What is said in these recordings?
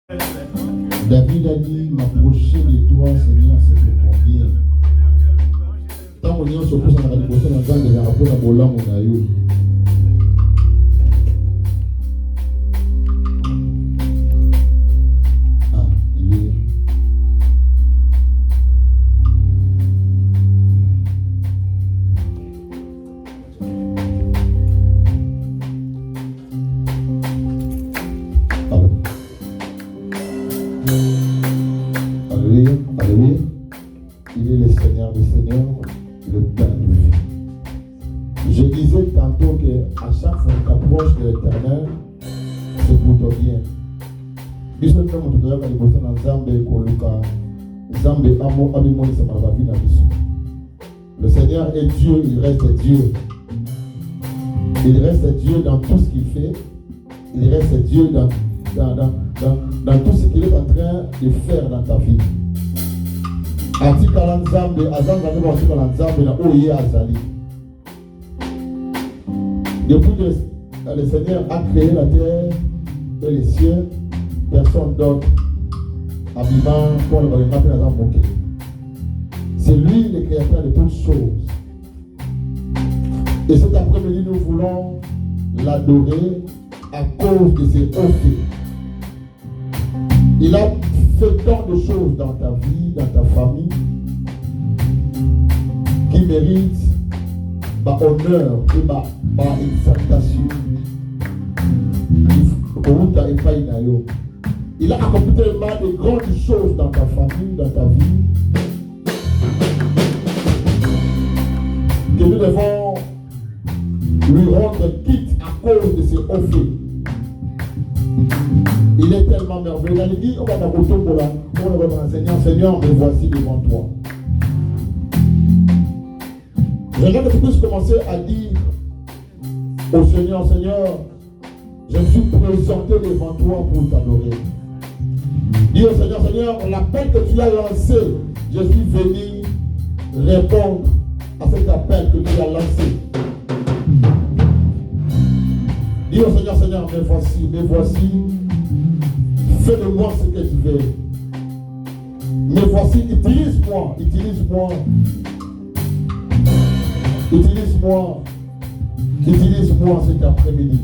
David a dit, m'approcher de toi, Seigneur, c'est pour mon bien. Tant qu'on y a se pose en train de bosser dans un des rapports à Bola, mon aïeux. Le Seigneur est Dieu, il reste Dieu. Il reste Dieu dans tout ce qu'il fait. Il reste Dieu dans tout ce qu'il est en train de faire dans ta vie. Depuis que le Seigneur a créé la terre et les cieux, personne d'autre habillement pour le bâtiment. C'est lui le créateur de toutes choses. Et cet après-midi, nous voulons l'adorer à cause de ses hauts faits. Il a fait tant de choses dans ta vie, dans ta famille, qui méritent honneur et exaltation. Il a accompli tellement de grandes choses dans ta famille, dans ta vie, que nous devons lui rendre quitte à cause de ses hauts faits. Il est tellement merveilleux. Il dit, on va t'apporter pour le remercier. Seigneur, me voici devant toi. J'aimerais que tu puisses commencer à dire au Seigneur, Seigneur, je me suis présenté devant toi pour t'adorer. Dis au Seigneur, Seigneur, l'appel que tu as lancé, je suis venu répondre à cet appel que tu as lancé. Dis au Seigneur, Seigneur, me voici, fais de moi ce que tu veux. Me voici, utilise-moi cet après-midi.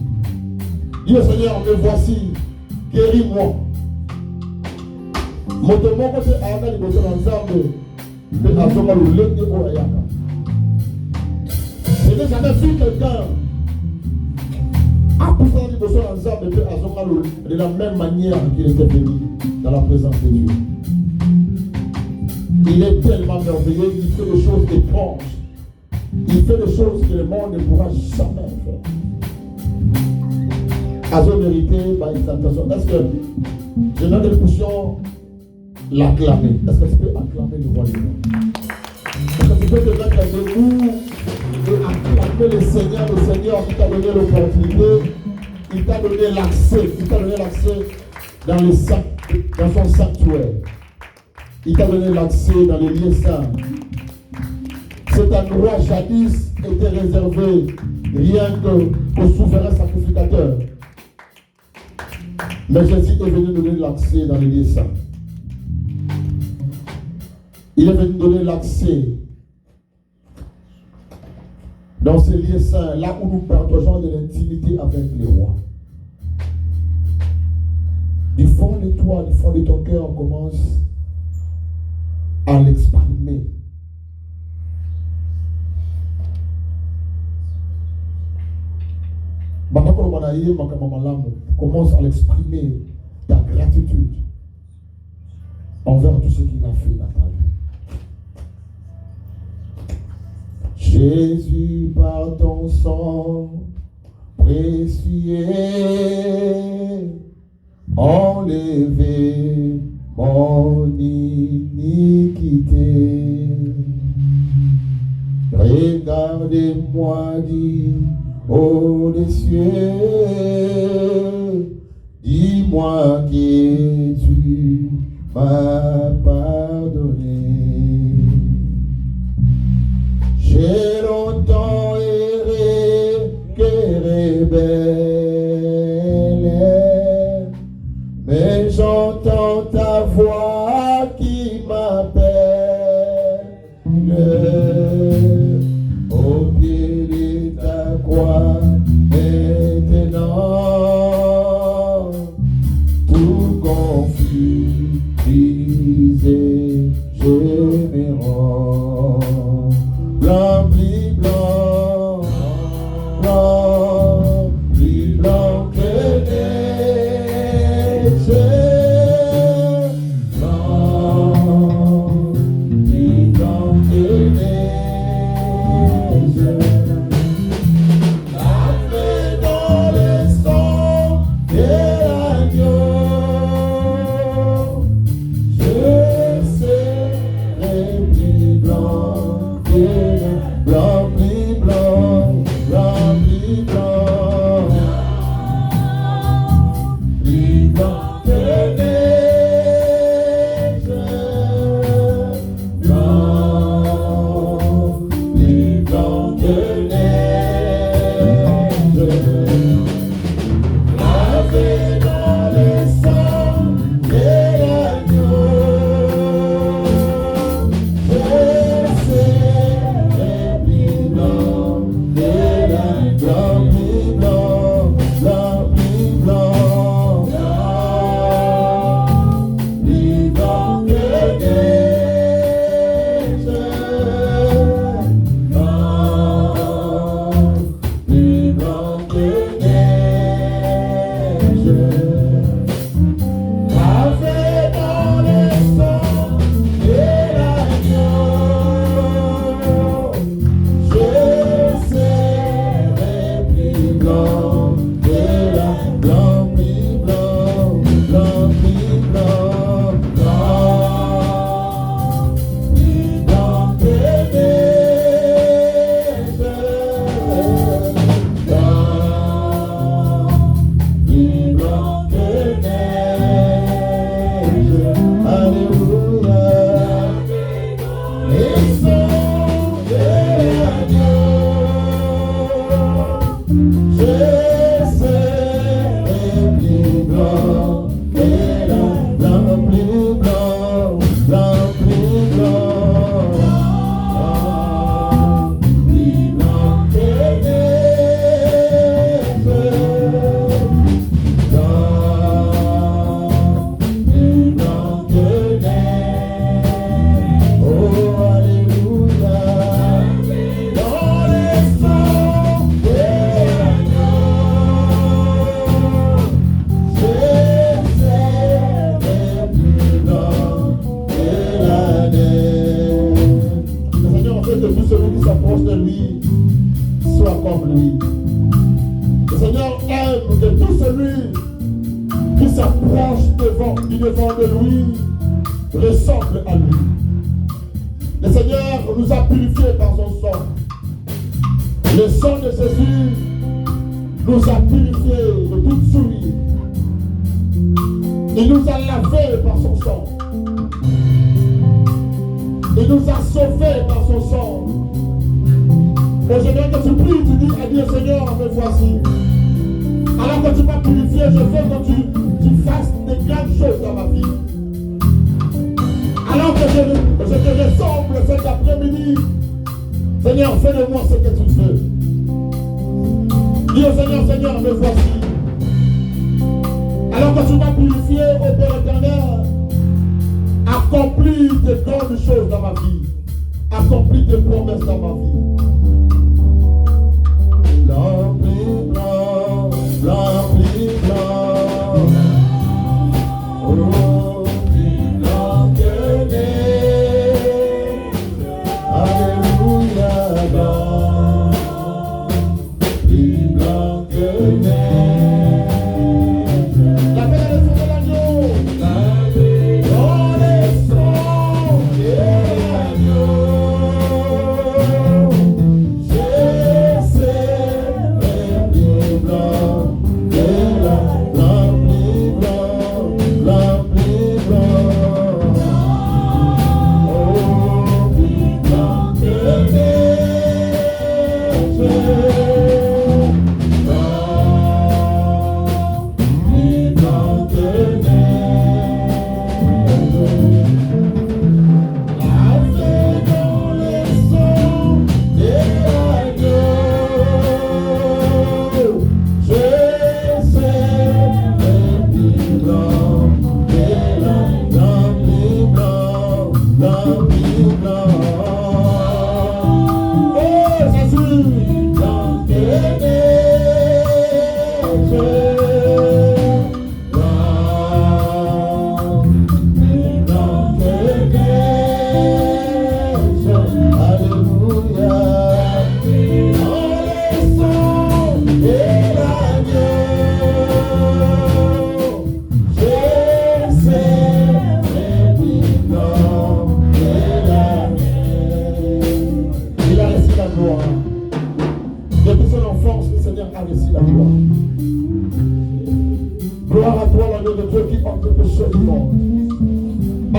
Dis au Seigneur, me voici, guéris-moi. Je n'ai jamais vu quelqu'un de la même manière qu'il était venu dans la présence de Dieu. Il est tellement merveilleux, il fait des choses étranges. Il fait des choses que le monde ne pourra jamais faire. À son vérité, par exaltation. Est-ce que je n'ai que nous puissions l'acclamer? Est-ce que tu peux acclamer le roi du monde? Est-ce que tu peux te mettre debout et acclamer le Seigneur? Le Seigneur qui t'a donné l'opportunité, il t'a donné l'accès dans son sanctuaire. Il t'a donné l'accès dans les lieux saints. Cet endroit jadis était réservé rien qu'aux souverains sacrificateurs. Mais Jésus est venu donner l'accès dans les lieux saints. Il est venu donner l'accès dans ces lieux saints, là où nous partageons de l'intimité avec les rois. Du fond de toi, du fond de ton cœur, on commence à l'exprimer. Commence à l'exprimer ta gratitude envers tout ce qu'il a fait dans ta vie. Jésus, par ton sang précieux, enlevé mon iniquité. Regardez-moi, dit ô des cieux, dis-moi que tu m'as pardonné. J'ai longtemps erré, que rebelle, mais j'en J'entends ta voix qui m'appelle au pied de ta croix. Maintenant, tout confus, brisé, je me rends. Blanc, plus blanc, blanc, plus blanc que neige. Blanc, plus blanc que neige. Lavé dans le sang de l'agneau, je serai plus blanc que neige. Blanc, plus blanc, blanc, plus blanc, plus blanc que neige. Blanc, plus blanc que neige. Lavé dans le sang de l'agneau, je serai plus blanc que neige. Blanc, plus blanc, blanc, plus blanc, plus blanc que neige. Blanc, plus blanc que neige. Lavé dans le sang de l'agneau, je serai plus blanc que la blanc, plus blanc, blanc, plus blanc, blanc, plus blanc que neige. Blanc, plus blanc que neige. Alléluia. Les sons de l'agneau, je serai plus blanc que la blanc, plus blanc, blanc, plus blanc, plus blanc que neige. Blanc, plus blanc que neige. Oh, alléluia. Dans les sangs de l'agneau, je serai plus blanc que la neige. Le Seigneur fait que tout celui qui s'approche de lui soit comme lui. Le Seigneur aime que tout celui qui s'approche devant de lui ressemble à lui. Le Seigneur nous a purifiés par son sang. Le sang de Jésus nous a purifiés de toute souillure. Il nous a lavés par son sang. Il nous a sauvés par son sang. Et j'aimerais que tu pries, tu dis à Dieu, Seigneur, me voici. Alors que tu m'as purifié, je veux que tu fasses des grandes choses dans ma vie. Alors que je te ressemble cet après-midi, Seigneur, fais de moi ce que tu veux. Dis au Seigneur, Seigneur, me voici. Alors que tu m'as purifié, ô Père éternel, accomplis de grandes choses dans ma vie. Accomplis tes promesses dans ma vie. Blanc, plus blanc, blanc, plus blanc. Oh, plus blanc que neige. Alléluia, blanc, plus blanc que neige. La paix dans le sang de l'agneau. Dans les sangs de l'agneau.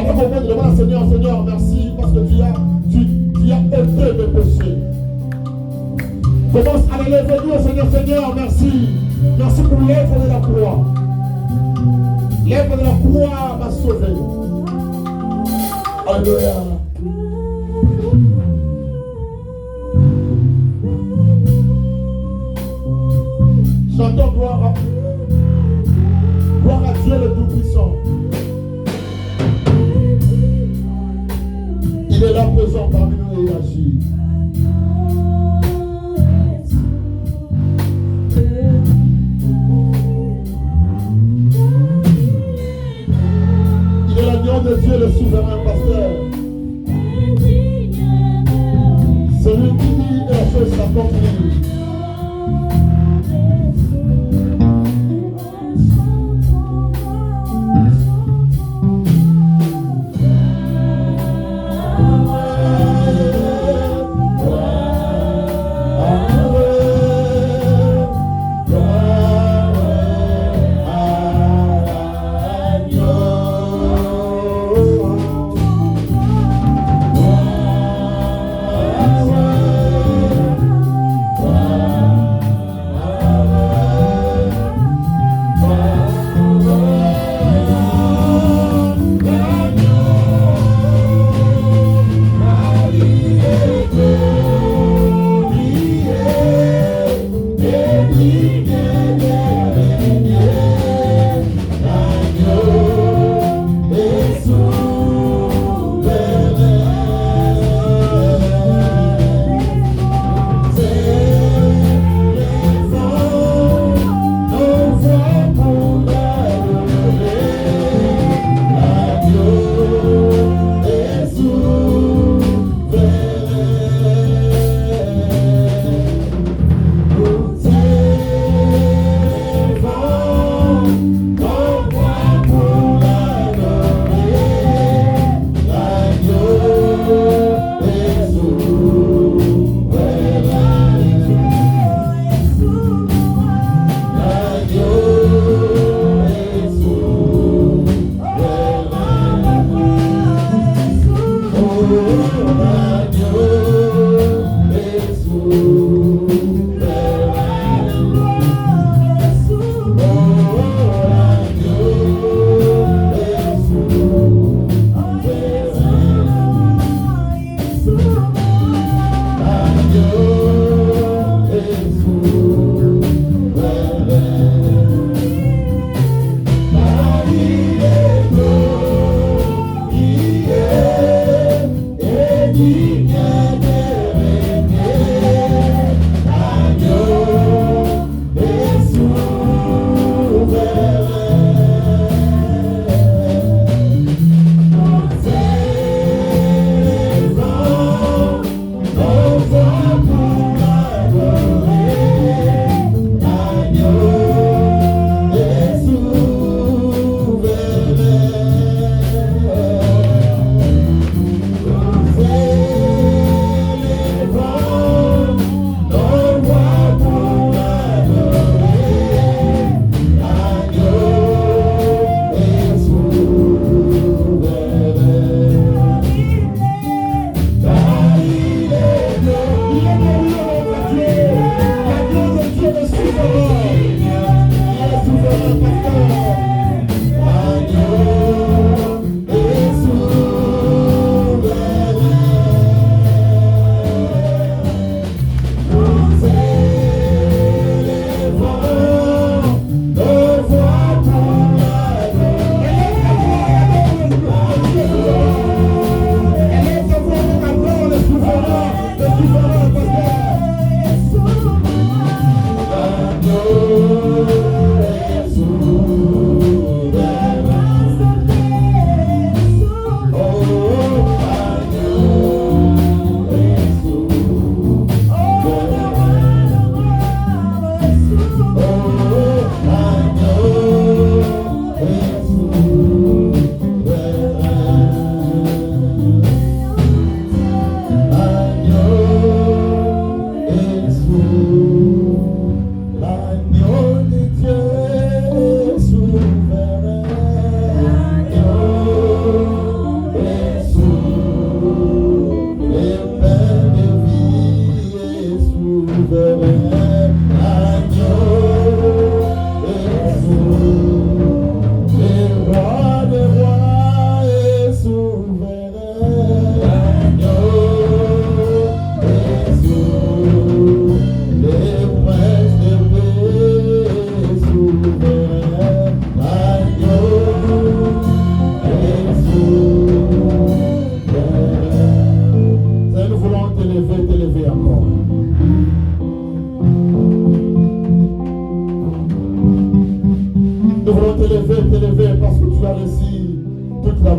Avec mon monde, demande à Seigneur, Seigneur, merci parce que tu as ôté mes péchés. Commence à l'élever, dis au Seigneur, Seigneur, merci. Merci pour l'œuvre de la croix. L'œuvre de la croix m'a sauvé. Alléluia. Chantons gloire à Dieu le Tout-Puissant. Il est là présent parmi nous et il agit. Il est l'agneau de Dieu, le souverain pasteur. Celui qui dit et la chose s'accomplit. Wow.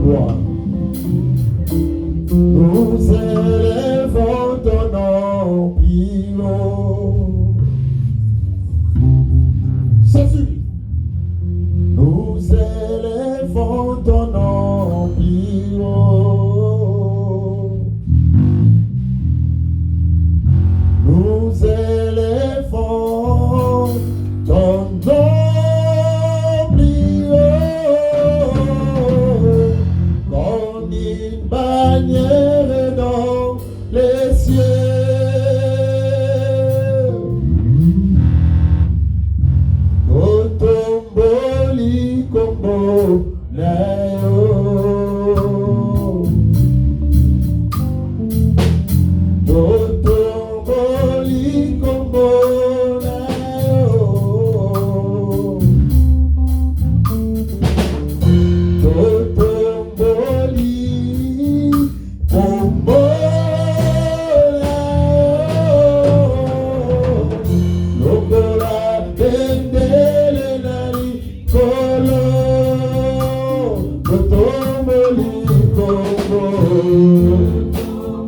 gloire. Nous élevons ton nom plus haut. Jésus, nous élevons ton nom plus haut. Nous élevons ton nom plus haut, comme une bannière dans les cieux. Kotomboli kombo na yo. Kotomboli kombo na yo. Kotomboli kombo na yo. Lokola bendele na likolo. Kotomboli kombo.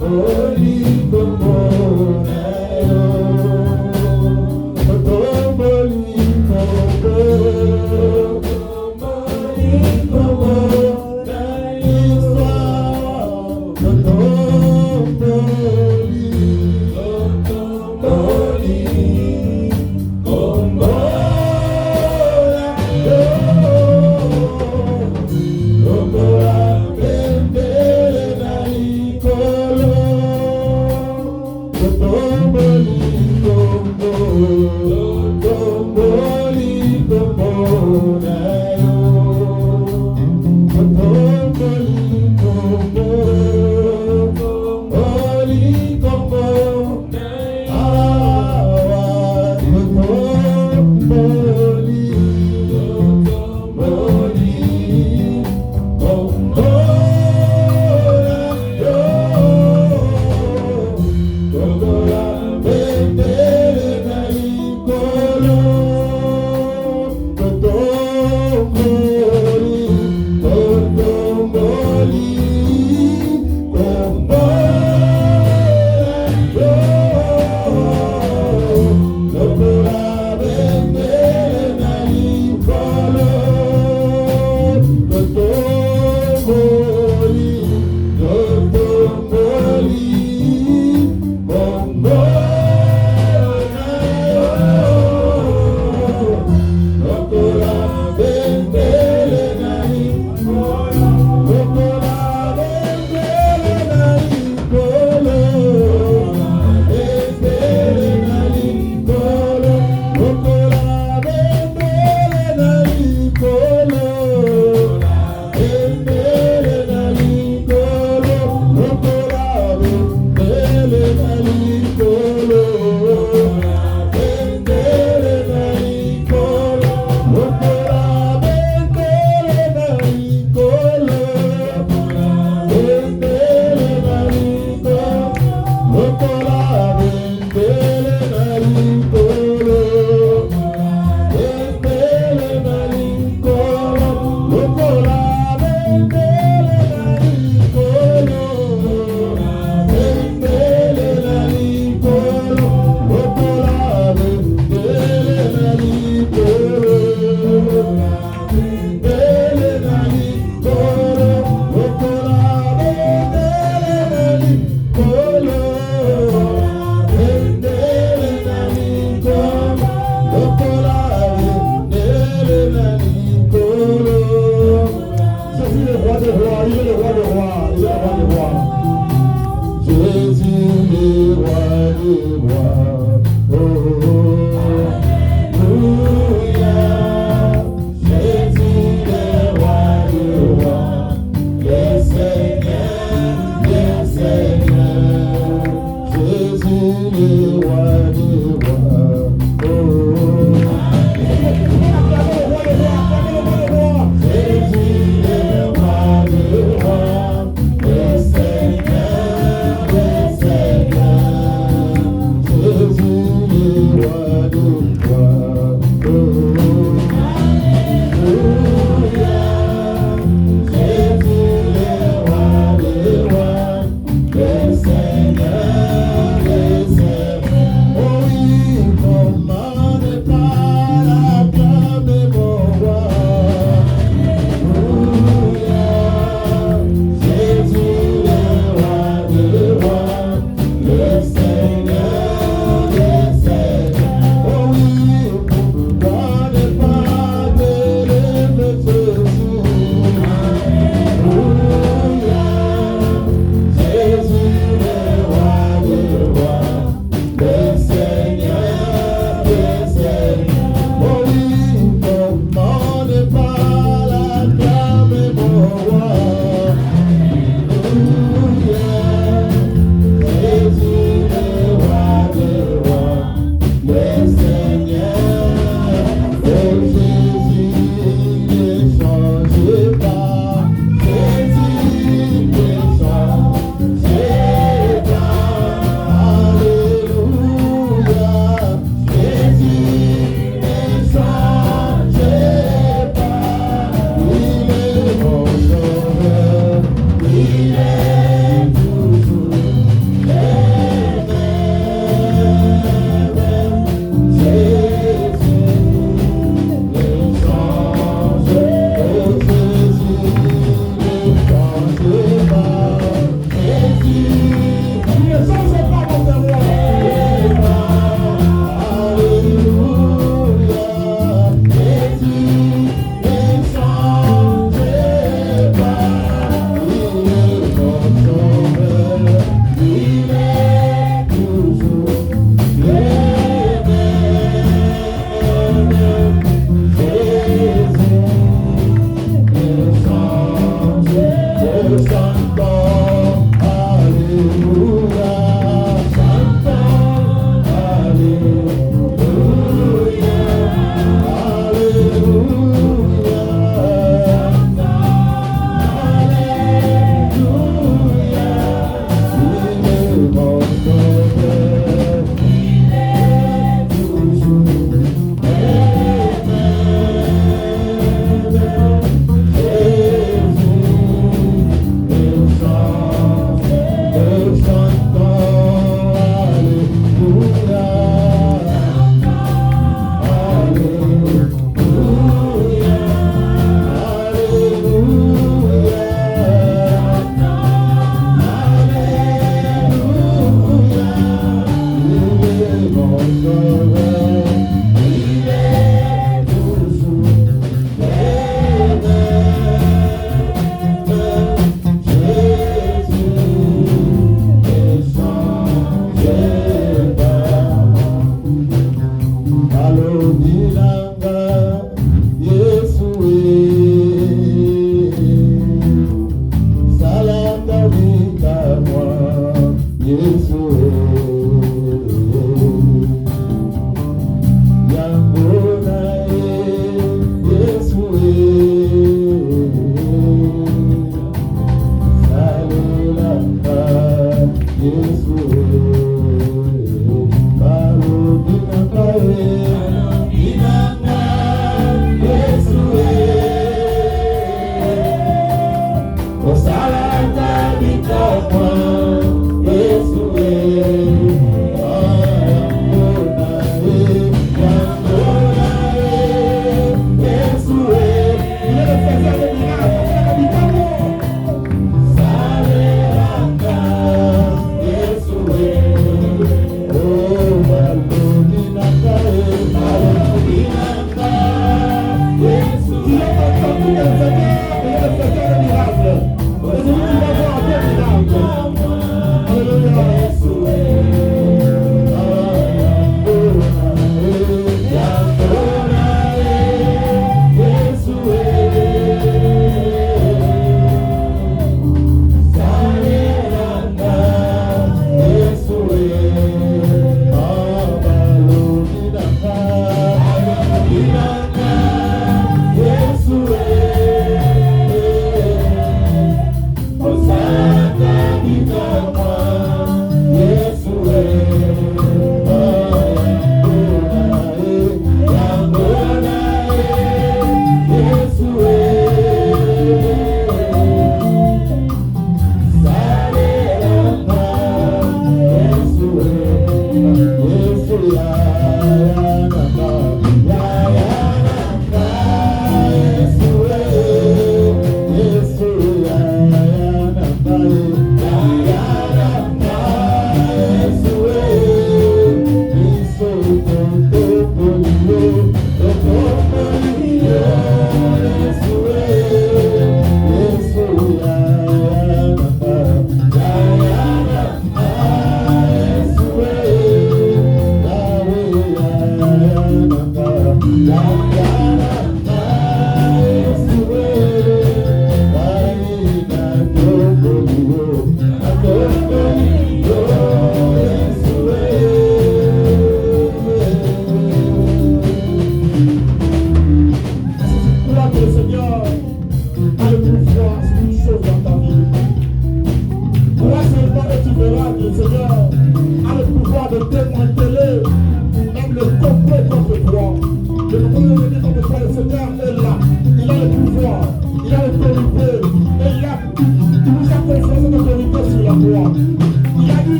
Kotomboli kombo na yo. Kotomboli kombo. Kotomboli kombo na l'histoire. Kotomboli, kotomboli kombo na yo. Lokola bendele na likolo. Kotomboli kombo. Kotomboli kombo na yo. Kotomboli kombo. Kotomboli kombo na awa. Kotomboli, kotomboli kombo na yo. Lokola bendele na likolo. Kotomboli, kotomboli kombo na yo. Lokola bendele na likolo. Kotomboli, kotomboli kombo na yo. Lokola bendele na likolo. Lokola bendele na likolo. Bendele na likolo. Lokola bendele na likolo. Bendele na likolo. Lokola bendele na likolo. Bendele na likolo. Lokola bendele na likolo. Bendele na likolo. Lokola bendele na likolo. Bendele na likolo. Lokola bendele na likolo. Bendele na likolo. Lokola bendele na likolo. Bendele na likolo. Lokola bendele na likolo. Bendele na likolo. Lokola bendele na likolo. Jésus le roi des rois, il est le roi des rois, il est le roi des rois. Jésus le roi des rois. Oh, Alléluia. Jésus le roi des rois. Le Seigneur, le Seigneur. Jésus le roi des rois. Oh, Jésus le roi des rois. Le Seigneur, le Seigneur. Jésus le roi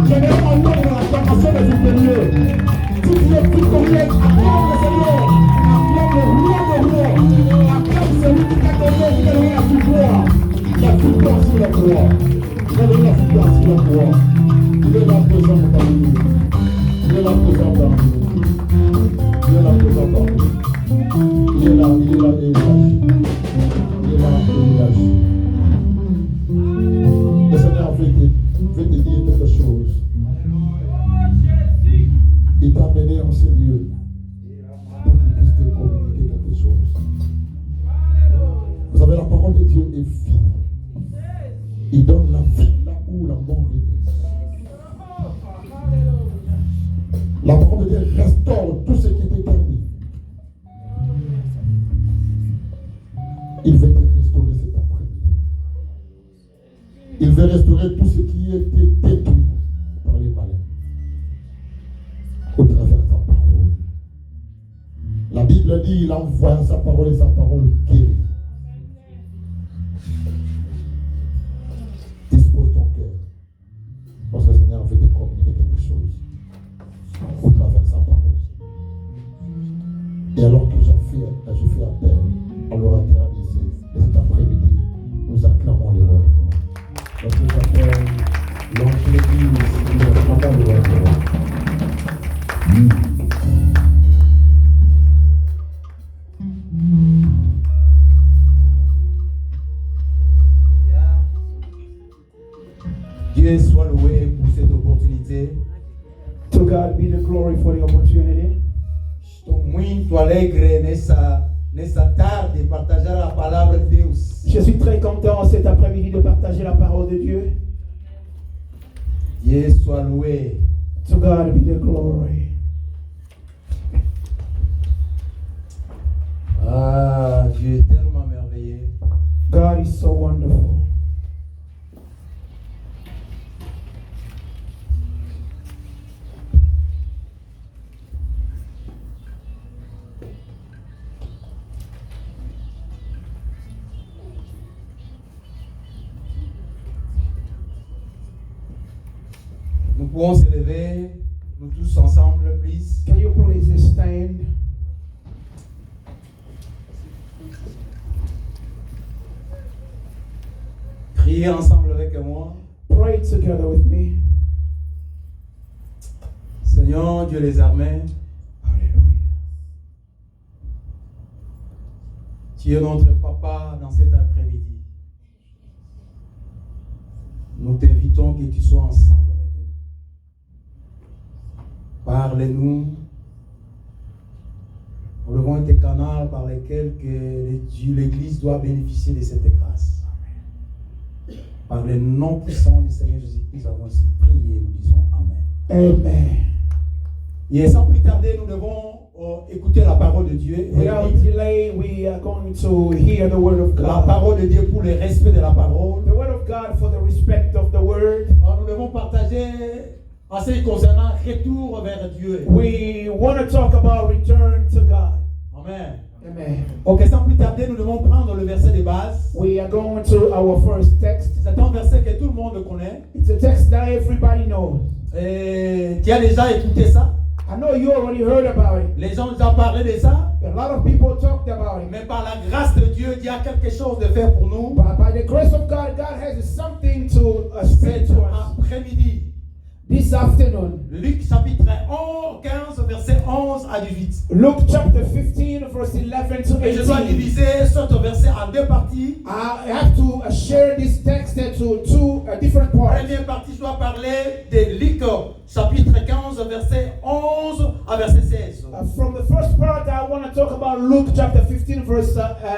J'aimerais entendre l'acclamation des supérieurs. Si vous êtes victorieux, acclame le Seigneur. sérieux pour qu'il puisse te communiquer quelque chose. Vous savez, la parole de Dieu est vie. Il donne la vie là où la mort est. La parole de Dieu restaure tout ce qui était permis. Il veut te restaurer cet après-midi. Il veut restaurer tout ce qui a été détruit par les malins au travers de sa parole. La Bible dit il envoie sa parole et sa parole guérit. Dispose ton cœur parce que le Seigneur veut te communiquer quelque chose au travers de sa parole. Et alors que je fais appel à l'orateur de cet après-midi, nous acclamons le roi. Donc nous appelons l'oncle d'église, nous acclamons le roi. Dieu soit loué pour cette opportunité. To God be the glory for the opportunity. Estou muito alegre nessa tarde de partager a palavra de Deus. Je suis très content cet après-midi de partager la parole de Dieu. Dieu soit loué. To God be the glory. Ah, Dieu est tellement merveilleux. God is so wonderful. Nous pouvons se lever, nous tous ensemble, please. Can you please stand? Priez ensemble avec moi. Pray together with me. Seigneur Dieu les armées, Hallelujah. tu es notre papa dans cet après-midi. Nous t'invitons que tu sois ensemble avec nous. Parle-nous. Nous devons être des canaux par lesquels l'Église doit bénéficier de cette grâce. Par le nom puissant du Seigneur Jésus-Christ, nous avons ainsi prié, nous disons Amen. Amen. Et sans plus tarder, nous devons écouter la parole de Dieu. Without delay, we are going to hear the word of La God. parole de Dieu pour le respect de la parole. The word of God for the respect of the word. Alors, nous devons partager en ce qui concernant retour vers Dieu. We want to talk about return to God. Amen. Amen. Ok, sans plus tarder, nous devons prendre le verset de base. We are going to our first text. C'est un verset que tout le monde connaît. It's a text that everybody knows. Et tu as déjà écouté ça. I know you already heard about it. Les gens ont déjà parlé de ça. A lot of people talked about it. Mais par la grâce de Dieu, Dieu a quelque chose de faire pour nous. But by the grace of God, God has something to speak Cet to us après-midi. this afternoon. Luc chapitre 15, verset 11 à 18. Luke chapter 15, verse 11 to Et je dois 18. diviser ce verset en deux parties. I have to share this text into two different La parts. première partie, je dois parler de Luc chapitre 15, verset 11 à verset 16. From the first part, I want to talk about Luke chapter 15, verse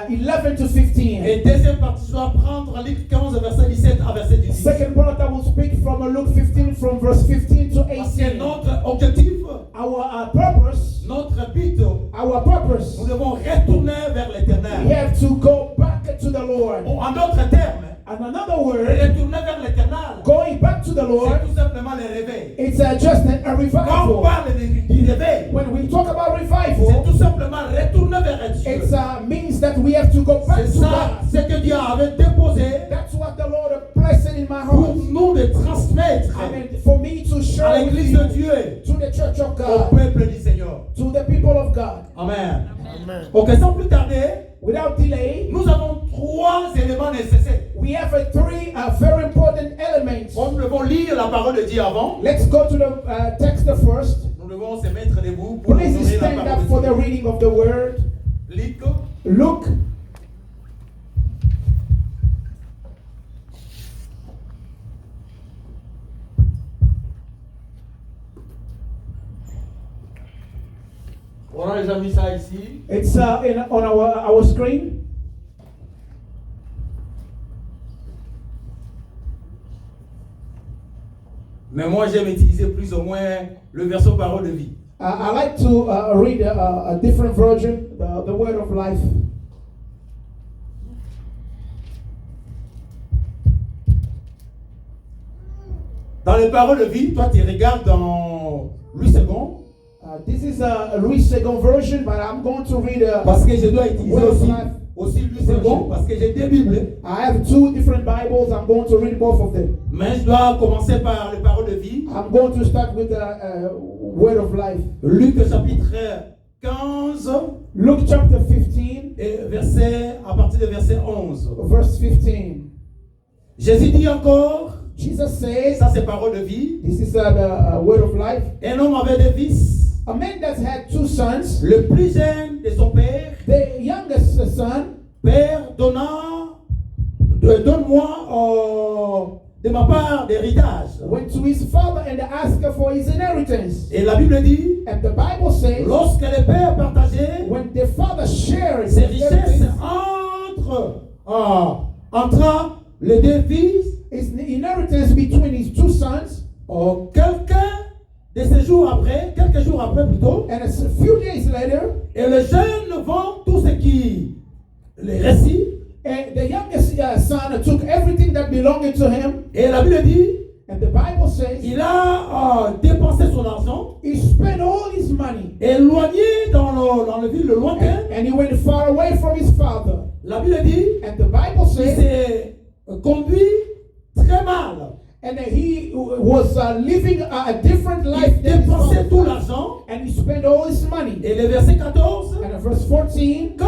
11 to 15. Et deuxième partie, je dois prendre Luc 15, verset 17 à verset 18. Second part, I will speak from Luke 15, from verse 15 to Parce que 18. notre objectif, Our purpose, notre but, our purpose, nous devons retourner vers we l'éternel. have to go back to the Lord. En d'autres termes, And another word, retourner vers l'éternel, going back to the Lord, c'est tout simplement le réveil. it's just a Quand on revival. parle du réveil, When we talk about c'est revival, tout simplement retourner vers Dieu. it means that we have to go back C'est to ça, God. ce que Dieu avait déposé That's what the Lord placed in my pour heart. nous de transmettre I mean, for me to à share with l'église you, de Dieu, to the church of au God, peuple du Seigneur. to the people of God. Amen. Amen. Ok, sans plus tarder, Without delay, nous avons trois éléments nécessaires. we have three very important elements. Nous devons lire la parole de Dieu avant. Let's go to the text first. Nous devons se mettre debout pour Please ouvrir la stand parole up de for Dieu. the reading of the word. Luc, Luke On a déjà mis ça ici. It's on our screen. Mais moi, j'aime utiliser plus ou moins le version parole de vie. I like to read a different version, the Word of Life. Dans les paroles de vie, toi, tu regardes dans Louis II. This is a Louis II version, but I'm going to read Parce que je dois utiliser Word of Life. aussi Louis II, parce que j'ai deux Bibles. I have two different Bibles. I'm going to read both of them. Mais je dois commencer par les paroles de vie. I'm going to start with the Word of Life. Luc chapitre 15. Luke chapter 15, Et à partir du verset 11. verse 15. Jésus dit encore, Jesus says, ça c'est parole de vie. this is the Word of Life. Un homme avait deux fils. A man that had two sons, Le plus jeune de son père, the youngest son, Père, donne-moi de ma part d'héritage. went to his father and asked for his inheritance. Et la Bible dit, And the Bible says, lorsque le père partageait when the father shared ses his richesses inheritance, entre les deux fils, his inheritance between his two sons, quelques jours après plutôt, and a few days later, et le jeune vend tout ce qui les récit. and the youngest son took everything that belonged to him, Et la Bible dit, and the Bible says, il a dépensé son argent, he spent all his money, éloigné dans le ville lointain. and he went far away from his father. La Bible dit, And the Bible il says, s'est conduit très mal. and he was living a different Il life than his dépensait tout father, l'argent. and he spent all his money. Et le verset 14, And in verse 14, quand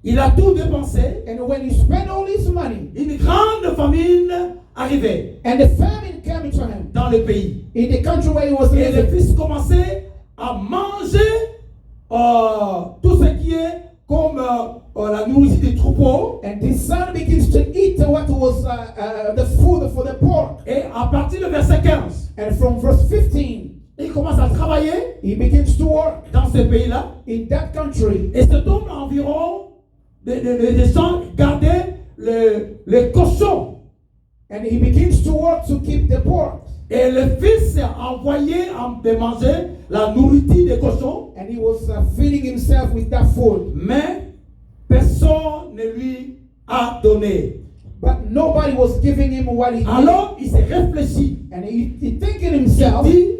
il a tout dépensé, and when he spent all his money, une grande famine arrivait and the famine came to him dans le pays. in the country where he was Et les living, fils commençaient à manger tout ce qui est comme la nourriture des troupeaux. and the son begins to eat what was the food for the pork. Et à partir du verset 15, And from verse 15, il commence à travailler he begins to work dans ce pays-là. in that country. Et cet homme environ des gens gardaient les cochons. And he begins to work to keep the pork. Et le fils envoyait de manger la nourriture des cochons. And he was feeding himself with that food. Mais personne ne lui a donné. But nobody was giving him what he needed. Alors il s'est réfléchi. And he thinking Il himself, dit,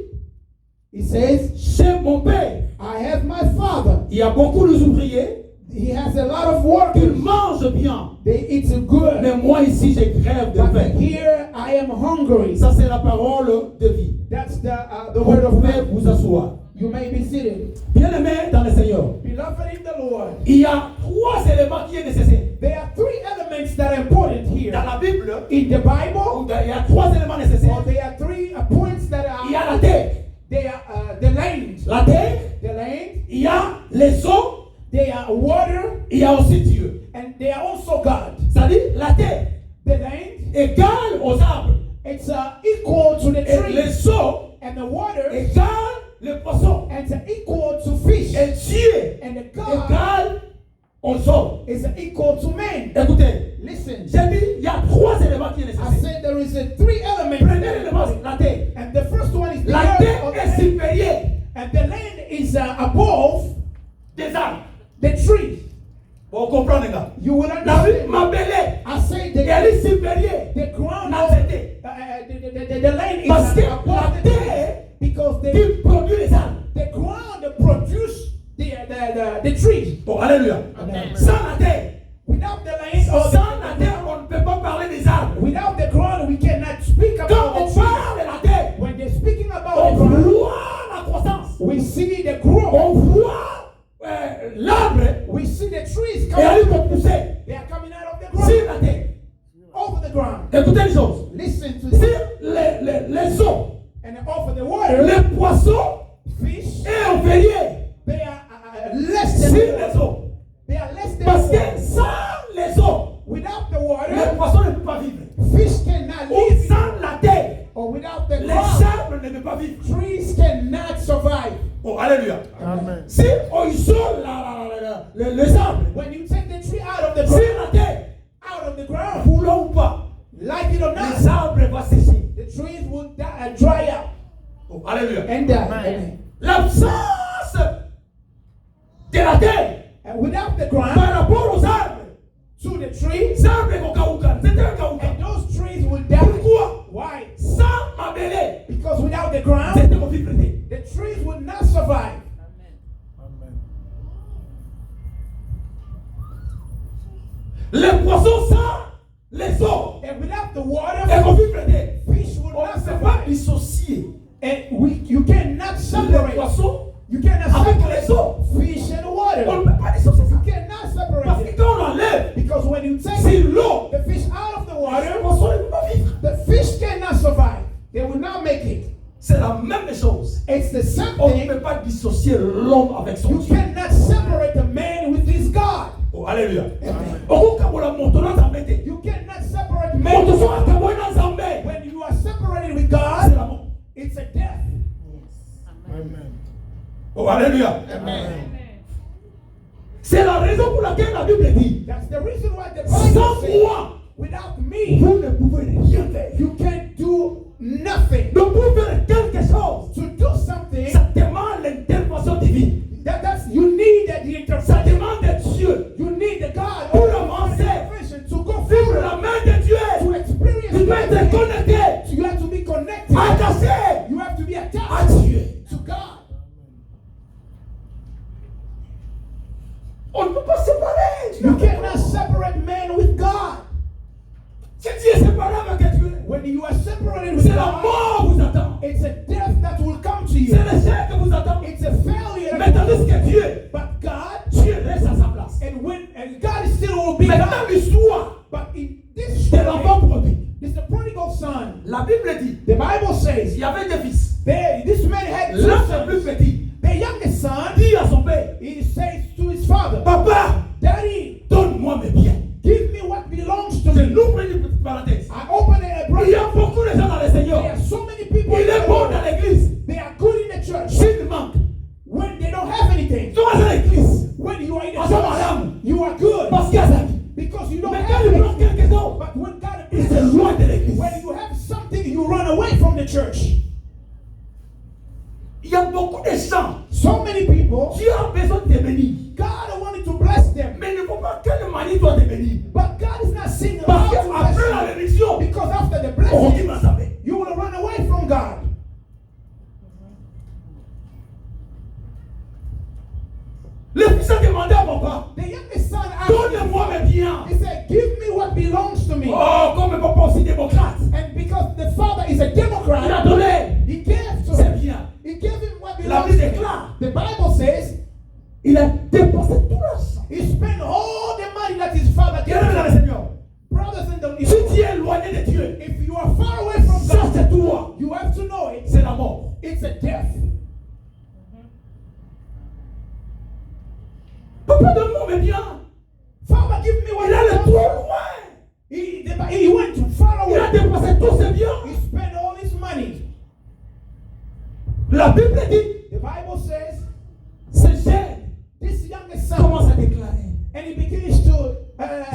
he says, chez mon père, I have my father. il y a beaucoup d'ouvriers He has a lot of qui workers. mangent bien. They eat good. Mais moi ici, je crève de But faim. here I am hungry. Ça, c'est la parole de vie. That's the Vous word of pouvez life. vous asseoir. You may be seated. Bien-aimés dans le Seigneur, Beloved in the Lord, il y a trois éléments qui sont nécessaires. there are three elements that are important here. Dans la Bible, In the Bible, il y a trois éléments nécessaires. there are three points that Il y a are la terre. they are the land. La terre, The land, il y a les eaux, they are water, il y a aussi Dieu. and they are also God. C'est-à-dire, la terre The land, égale aux arbres. it's equal to the Et tree, les eaux and the water, égale les poissons. and it's equal to fish, Et Dieu and the God égale aux eaux. is equal to man. Écoutez, Listen, j'ai dit, il y a trois éléments qui sont I nécessaires. said there is three elements, Premier élément, c'est la terre. and the first one is the La earth, terre or the est land, supérieure and the land is above des arbres. the tree. Vous comprenez, gars? You will La vie understand. m'appelait. I say Et elle est supérieure. the ground La of terre. the land is Parce que above la the terre tree because qui produit les arbres. the ground produce the trees. Bon, alléluia. Amen. Sans la terre, Without the land or sans la terre, on ne peut pas parler des arbres. without the ground, we cannot speak Quand about on the trees. parle de la terre, When they're speaking about on the ground, voit la croissance. we see the growth. On voit l'arbre We see the trees et coming. elle peut pousser They are coming out of the sur ground, la terre. over the ground. Écoutez une chose. Listen to Sur this. les eaux, And over the water, les poissons fish, est inférieur they are less than sur the les eaux. They are less than Parce the que water. sans les eaux, Without the les water, poissons ne peuvent pas vivre. fish cannot Ou live. sans la terre, Or without the les ground, arbres ne peuvent pas vivre. trees cannot survive. Oh, alléluia. Amen. Si on isole les arbres, When you take the tree out of the si ground, la terre, out of the ground, voulons ou pas, like it or les not, arbres vont sécher. the trees will dry up Oh, alléluia. and die. Amen. Amen. L'absence de la terre And without the par ground, rapport aux arbres, to the trees, les arbres vont caoucan. C'était un caoucan. and those trees will die. Pourquoi? Why? Sans m'abeler, Because without the ground, c'était mon fils prêté. the trees would not survive. Les poissons sans les eaux, And without the et water, mon fils prêté. fish would On not ne peut pas survive. dissocier And you cannot les separate. poissons You cannot avec separate les eaux. fish and On water. ne peut pas dissocier ça. You cannot Parce separate que it. quand on enlève, Because when you take c'est l'eau. the fish out of the Les water, poissons ne peuvent pas vivre. the fish cannot survive. They will not make it. C'est la même chose. It's the same On ne thing. peut pas dissocier l'homme avec son You Dieu. cannot separate the man with his God. Oh, alléluia. Amen. Okokabola moto na nzambe. You cannot separate Moto man. so akabola na nzambe. When you are separated with C'est God, la mort. it's a death. Amen. Oh, alléluia. Amen. C'est la raison pour laquelle la Bible dit, That's the reason why the sans Bible says, moi, without me, vous ne pouvez rien faire. you can't do nothing. Donc pour faire quelque chose, To do something, ça demande l'intervention divine. that's you need the Ça intervention. demande Dieu. You need the God Pour or avancer, intervention to go vivre forward, la main de Dieu. to experience Tu dois être something. connecté, You have to be connected. attaché You have to be à attached Dieu. to God. On ne peut pas séparer. You cannot separate man with God. Si tu es séparé avec Dieu, When you are separated with c'est la God, mort vous attend. it's a death that will come to C'est you. l'échec que vous attend. It's a failure. Mais tandis que Dieu, But God, Dieu reste à sa place. and God still will be Maintenant, God. l'histoire But in this de l'enfant story, produit. it's the prodigal son. La Bible dit, The Bible says il y avait des fils. this man had two L'un c'est plus sons. petit. The youngest son, Dit à son père, he says to his father, papa, Daddy, donne-moi mes biens. give me what belongs to Je me. n'ouvre une petite parenthèse. I open a Il y bracket. a beaucoup de gens dans le Seigneur. There are so many people Il in est the bon world. dans l'église. They are good in the church. S'il manque, When they don't have anything, tu vas à l'église. when you are in the Ah, ça va, church, you are good Parce qu'il y a ça. because you don't Mais have quand il manque anything. quelque chose, But when God il se loin de l'église. when you have something, you run away from the church. Il y a beaucoup de gens. So many people, Dieu a besoin de te bénir. God wanted to bless them, Mais il ne faut pas que le mari doit te bénir. but God is not saying Parce about to qu'après la bless you bénédiction, because after the on dit blessing, ma savée. you will run away from God. Le fils a demandé à papa, The youngest son asked, donne-moi mes biens. he said, "Give me what belongs to me." Oh, comme papa aussi démocrate. And because the father is a Il a Democrat, donné he gave to ses him. biens. He gave him what La belongs Bible to him. déclare, The Bible says il a dépensé tout l'argent. he spent all the money that his father gave Bien-aimé dans le him. Seigneur, Brothers and si sisters, tu es éloigné de Dieu, if you are far away from ça God, c'est toi. you have to know it. C'est la mort. It's a death. Papa, donne-moi mes biens. Father, give me what Il allait belongs. trop loin. He went too far Il a away. dépensé tous ses biens. He spent all his money. La Bible dit, The Bible says ce jeune this youngest son, commence à déclarer, and he begins to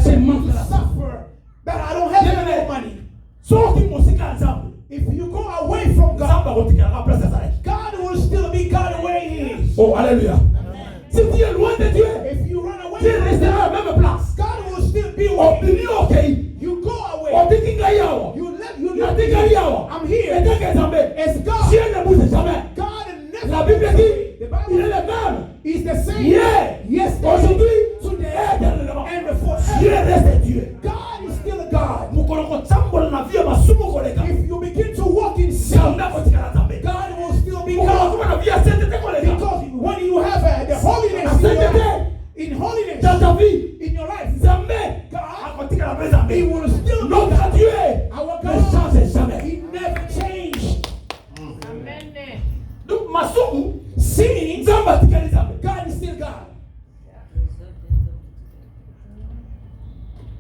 C'est manque la- suffer that I don't have any Bien-aimé, more money. sorti musique ensemble. If you go away from God, Ensemble, on te remplace ça. God will still be God where He is. Oh, alléluia. Si tu es loin de Dieu, If you run away tu from resteras à God, la même place. God will still be On where He finit is. au pays. You go On away. dit qu'il y a un. You Il a let dit qu'il y a un. I'm Et here. tant que jamais, It's God. Dieu ne bouge jamais. God never. La Bible dit, The il est Bible le même. is the same. Hier, Yesterday, aujourd'hui, today, éternellement. and forever. Dieu reste Dieu. God is still a God. Mukoloko tambola na vie masumu koleka. If you begin to walk in sin, Sanda kotikala tambe. God will still be Mukoloko God. na vie asente te koleka. Because when you have the holiness in your life, in holiness Dans ta vie, in your life, Zambé, God, akotikala pe Zambé. He will still be Notre God. Dieu Our ne God, change jamais. He never changed. Donc masumu, Sin, Zamba tikali Zambé. God is still God.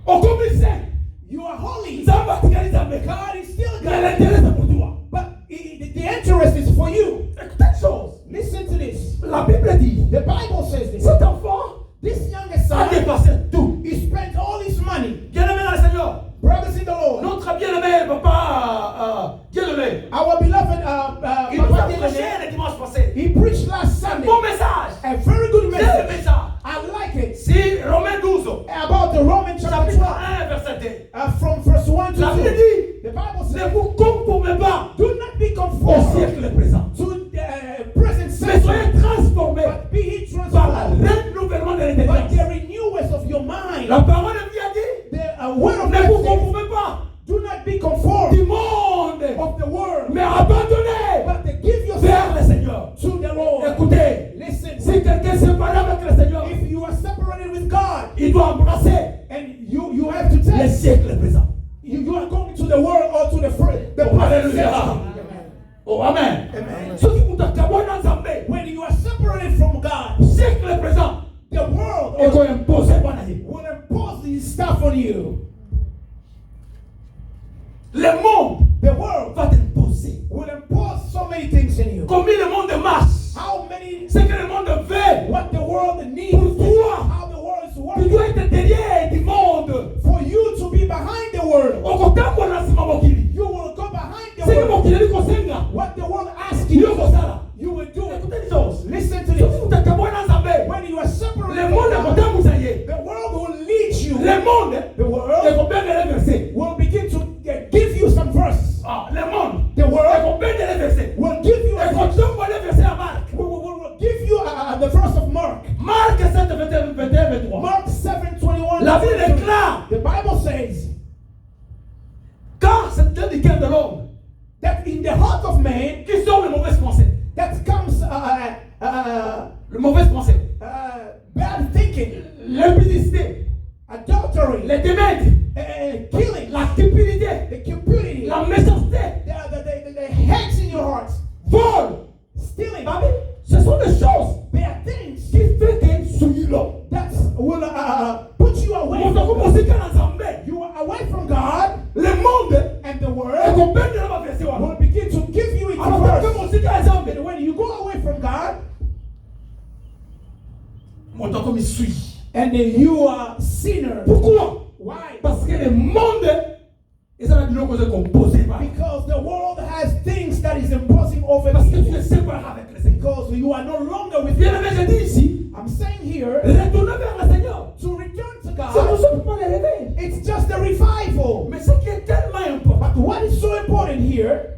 Okomise, You are holy. Zamba tikali Zambé. God is still Mais God. l'intérêt c'est pour toi. But the interest is for you. Écoutez une chose. Listen to this. La Bible Bible dit, the Bible says this. Cet enfant This youngest a son, dépassé tout. he spent all his money. Bien-aimé dans le Seigneur, Brothers in the Lord, notre bien-aimé papa bien-aimé, our beloved il nous a Papa prêché Dieudonné, le dimanche passé. he preached last Un Sunday bon message. a very good C'est le message. message. I like it. Si Romains 12, About the Roman chapter chapitre 12, 1, verset 2. from verse 1 to La Bible 2. dit, The Bible ne says, vous conformez pas do not be au conformed siècle présent, to the present mais soyez century, transformés but be ye par le transformed renouvellement de by l'intelligence. the renewance of your mind. La parole de Dieu a dit, The word of ne vous God says, conformez pas do not be conformed du monde, of the world, mais abandonnez but to give vers yourself le Seigneur. to the Lord. Écoutez, Listen, si quelqu'un est séparé avec le Seigneur, if you are separated with God il doit embrasser and you have to le take, siècle présent. you are going to the world or to the Oh, present hallelujah. century. Oh, amen. Amen. Ce qui vous accabonne ensemble, When you are separated from God, siècle présent, the world et qu'on impose pas la vie. will impose these stuff on you. Le monde The world va t'imposer. will impose so many things in you. Combien le monde marche, How many, ce que le monde veut, what the world needs, pour toi, how the world is tu working. dois être derrière du monde. For you to be behind the world, Okotambola sima mokili. you will go behind the Ce que world. mokili liko senga, What the world asks il you, yoko sala. you will do it. Écoutez les choses. Listen to Ce qui this. vous accabonne ensemble, When you are le separated monde from God, akotambuza ye. the world will lead you. Le monde, The et world combien de versets. will begin to give you some verses. Ah, le monde, The et world combien de versets. will give you Et a quand verse. tu envoies les versets à Marc, Will give you the verse of Mark. Marc 7, 21, 21, 23. Mark 7:21. La Bible déclare, The Bible says car c'est dans le cœur de l'homme that in the heart of man qui sont les mauvaises pensées. that comes Les mauvaises pensées. bad thinking, L'impudicité, adultery, les démêtres, killing, la cupidité, the cupidity, la méchanceté, the hates in your heart, vol. stealing. Ce sont des choses They are things qui font que celui-là. that will put you away Mon from God. musique ensemble. You are away from God, Le monde and the est world complètement de la version. will begin to give you its Alors que verse. musique ensemble. And when you go away from God, Mon temps comme il suit. and then you are sinner. Pourquoi? Why? Parce que le monde est ça la cause composée par. Because the world has things that is imposing over Parce que tu you. es séparé avec le Seigneur. Because you are no longer with Bien God. aimé, je dis ici, I'm saying here, retournez vers le Seigneur. to return to C'est God, pour ça que pas les réveiller. it's just a revival. Mais ce qui est tellement important, But what is so important here,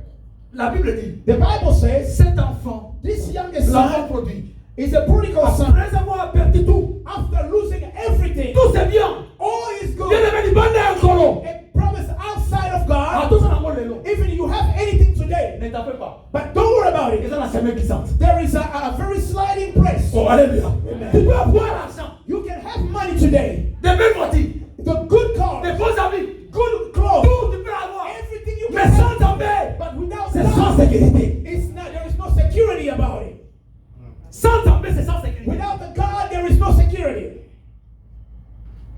la Bible dit, the Bible says, cet enfant, this youngest l'enfant son produit, is a prodigal son. après avoir perdu tout, After losing everything, tout c'est bien. all is good. Bien aimé, du bonheur encore. A promise outside of Ah, God, tout ça dans le long. even you have anything today, Ne t'en fais pas. but don't worry about Et it. ça, la semaine qui sente. There is a very sliding place. Oh, alléluia. Tu peux avoir l'argent, You can have money today, des belles voitures, the good cars, des beaux amis, good clothes, tout tu peux avoir. everything you Mais can sans have, tomber, but without c'est sans God, sécurité. it's not. There is no security about it. Sans tomber, c'est sans sécurité. Without the God, there is no security.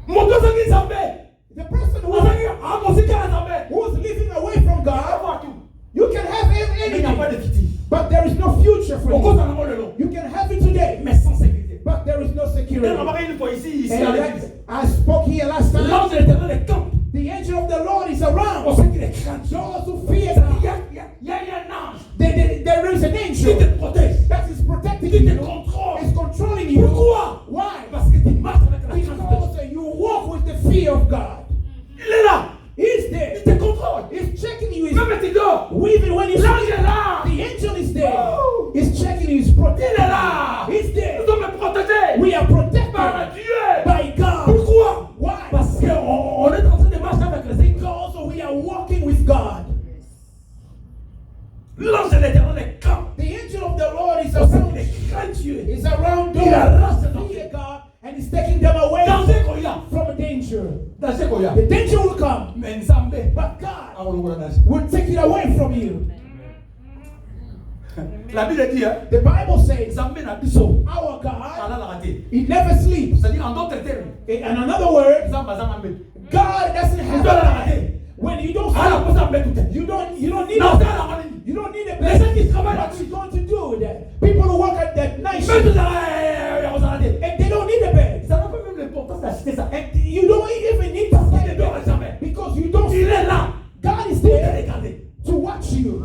Mon Dieu, c'est qui s'en fait. The person Mon Dieu, ah, mon Dieu, qui s'en fait. who is living away from God, Avoir tout. you can have Mais il n'y a pas de anything, futur. but there is no future for Au cause you. en avant le long. You can have it today, Mais sans sécurité. but there is no Et on security. va une fois ici And à like l'église. I spoke here last time, L'ange de l'éternel est camp. the angel of the Lord is On around. sait qu'il est craint. Those who fear Il God, y a un ange there is an qui te angel protège, that is protecting qui te you, contrôle. is controlling you. Pourquoi? Why? Parce que tu marches avec la crainte de Dieu. Because you walk with the fear of God. Il est là. He's Il there. te contrôle. He's checking you. He's, Même si tu dors, even when you l'ange sleep, est là. the angel is there. Oh. He's checking you. He's Il est protecting là. you. He's there. Nous sommes protégés We are protected par Dieu. by God. Pourquoi? Why? Parce qu'on est en train de marcher avec le Seigneur. Because we are walking with God. L'ange de l'éternel est camp. The angel of the Lord is On sait around. qu'il est craintueux. Is around Il arrache those ses who fear God, and He's taking them away Danger qu'il y a. from danger. Danger qu'il y a. The danger will come, Mais Nzambe, but God on le voit danger. will take it away from you. La Bible dit, hein, The Bible says Nzambe na biso. our God, Allah l'a raté. He never sleeps. C'est-à-dire, en d'autres termes, In another word, Nzambe azanga mbe. God doesn't Il have doit la a rater. when you don't Allah sleep. pose un mbe tout est. You don't need Non, a, c'est la monnaie. you don't need a Les gens qui bed. travaillent What là-dessus. you going to do with that? People who work at that night protection. And they don't need a bed. Ça n'a pas même l'importance d'acheter ça. And you don't even need to Il buy ne a dort bed. jamais. Because you don't Il est là God is pour te there regarder. to watch you.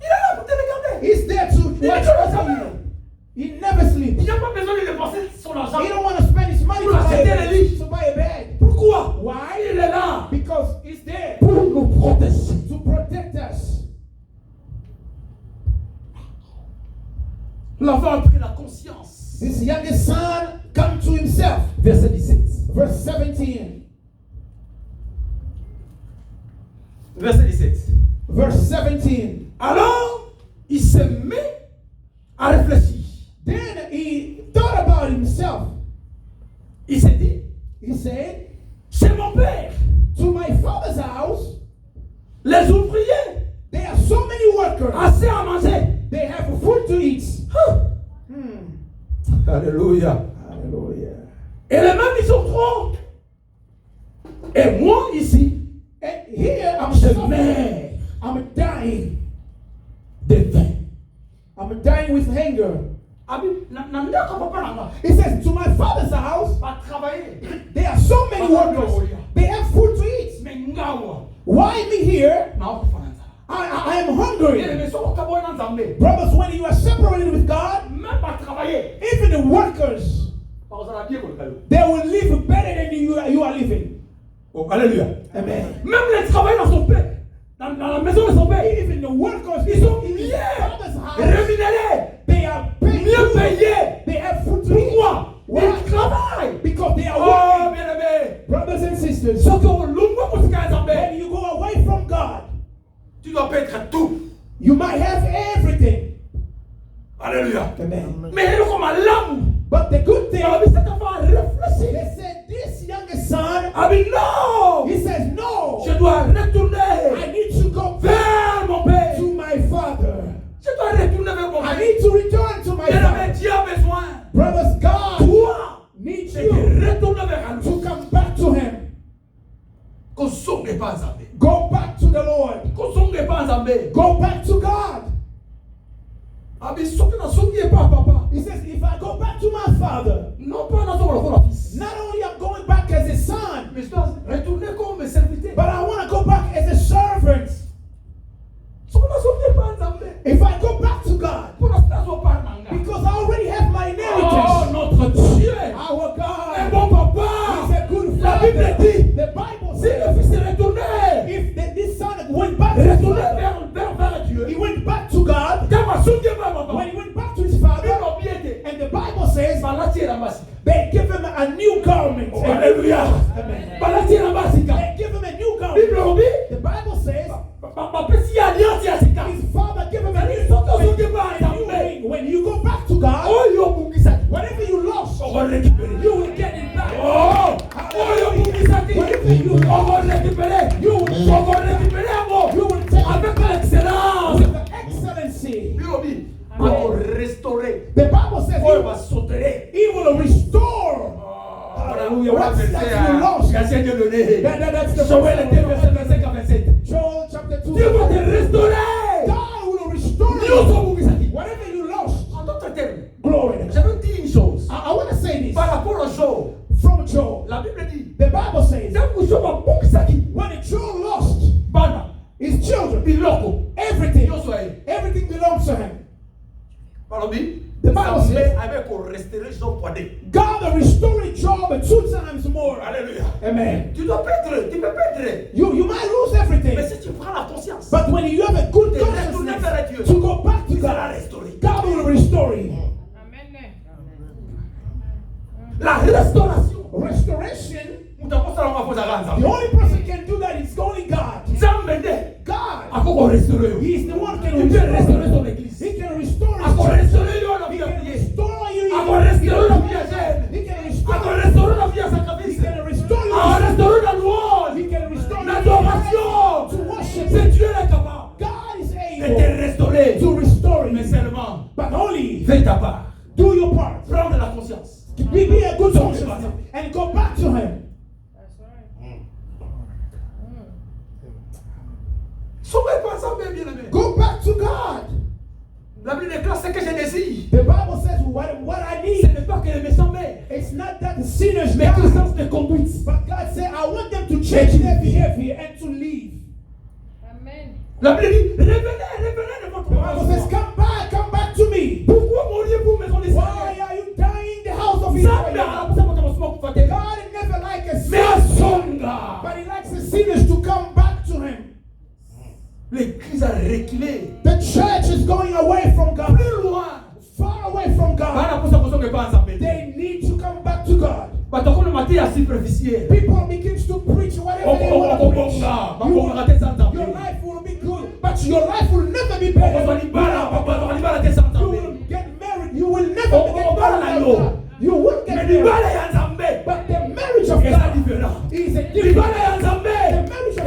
Il est là pour te regarder. He's there to Il watch ne dort over jamais. you. He never sleeps. Il n'a pas besoin de dépenser son argent. He don't want to spend his money Pour to buy a acheter bed. le lit. To buy a bed. Pourquoi? Why? Il est là Because he's there pour nous protéger. to protect us. L'enfant a pris la conscience. This youngest son come to himself. Verset 17. Verse 17. Verset 17. Verse 17. Alors, il se met à réfléchir. Then he thought about himself. Il s'est dit, He said, chez mon père, to my father's house, les ouvriers, there are so many workers. assez à manger. They have food to eat. Alléluia. Hallelujah. Et les mêmes, ils sont trop. Et moi, ici, And here I'm je suffering. meurs I'm dying. de faim. I'm dying with hunger. He says, to my father's house, there are so many workers. They have food to eat. Why me here? I am hungry. Brothers, when you are separated with God, even the workers, they will live better than you are living. Oh, alléluia. Amen. Même les travailleurs dans son père, dans la maison de son père, Even the workers, ils sont in his mieux father's house, rémunérés, they are paid mieux food. payés. They have food to eat. Pourquoi? Why? Ils travaillent. Because they are Oh, working. bien aimé. Brothers and sisters, Ce que l'on voit pour when you go away from God, tu dois perdre tout. you might have everything. Alléluia. Amen. Mais il est comme un lame. But the good thing, Alors, cet enfant a réfléchi. they said, this youngest son, Ah, mais non! he says, no, Je dois I retourner need to go back vers mon père. to my father. Je dois retourner vers mon I père. need to return to my Bien father. aimé, Dieu a besoin. Brothers, God Toi, needs c'est you de retourner vers lui. to come back to him. Qu'on songe pas Nzambe. Go back to the Lord. Qu'on songe pas Nzambe. Go back to God. Ah, mais songe na songe pas papa. He says, if I go back to my father, Non pas na songe la fils. not only I'm going back as a son, Mais je dois retourner comme serviteur. but I want to go back as a servant. Songe na songe pas Nzambe. If I go back to God, Pour la station par nanga. because I already have my Oh, inheritance. notre Dieu. Our Un God bon papa. is a good La Bible father. dit, The Bible si le says, fils est retourné, if this son went back to his retourné father, vers Dieu. he went back to God. Quand ma songe pas papa. When he went back to his father, and the Bible says they give him a new garment. Oh, alléluia. Amen. They They give him a new garment. The Bible says his father gave him a new ring. When you go back to God, whatever you lost, you will get it back. Whatever you lost, you will take it back with the excellency. The Bible says he will restore. Hallelujah. What's that you lost? That's the Joel chapter 2. Dieu va te restaurer. God will restore you. Whatever you lost. En d'autres termes, Glory to God. je veux dire une chose. I want to say this Par rapport au jour, from Joel. la Bible dit, The Bible says tangu Job abukisaki when Joel lost bana his children, biloko everything, nyonso ye. everything belongs to him. Balobi, The Bible says avec pour restaurer Job pour des. God will restore Job 2 times more. Alléluia. Amen. Tu dois perdre, tu peux perdre. You might lose everything, Mais si tu prends la conscience, but when you have a good consciousness to go back to tu seras God, restauré. God will restore you. La restauration. Restoration, The the only person can do that is only God. God, He is the one who can restore son église. He can restore A His church. restaurer la He vie à can prier. restore you. A restaurer la vie à jeûne. He can A restore. restaurer la vie à He sacrifice. can restore you. A restaurer la louange. He can restore L'adoration. you to worship. C'est Dieu est capable God is de te able restaurer. to restore Mais you, seulement, but only fais ta part. do your part. Prends de la conscience. Be a good conscience and go back to Him. Soyez pas ensemble, bien aimé. Go back to God. La Bible déclare ce que je désire. The Bible sinners Mais qu'ils die. changent de conduite. But God said, I want them to change their behavior and to leave. Amen. La Bible dit, revenez de votre The Bible says, come back to me. Pourquoi mouriez-vous, maison Why d'Israël? are you dying the house of Nzambe Israel? anakusa commencement kufuate. God never liked a Mais sinner, asonga. but he likes the sinners to come back to him. L'église a reculé. The church is going away from God, Plus loin. far away from God. Bana kusa kusonga pa Nzambe. They need to come back to God. Batokona mati ya superficiel. People begins to preach whatever they want to preach. Your life will be good, but your life will never be better. You will get married. You will never get married. You will get married. But the marriage of God is a different. The marriage of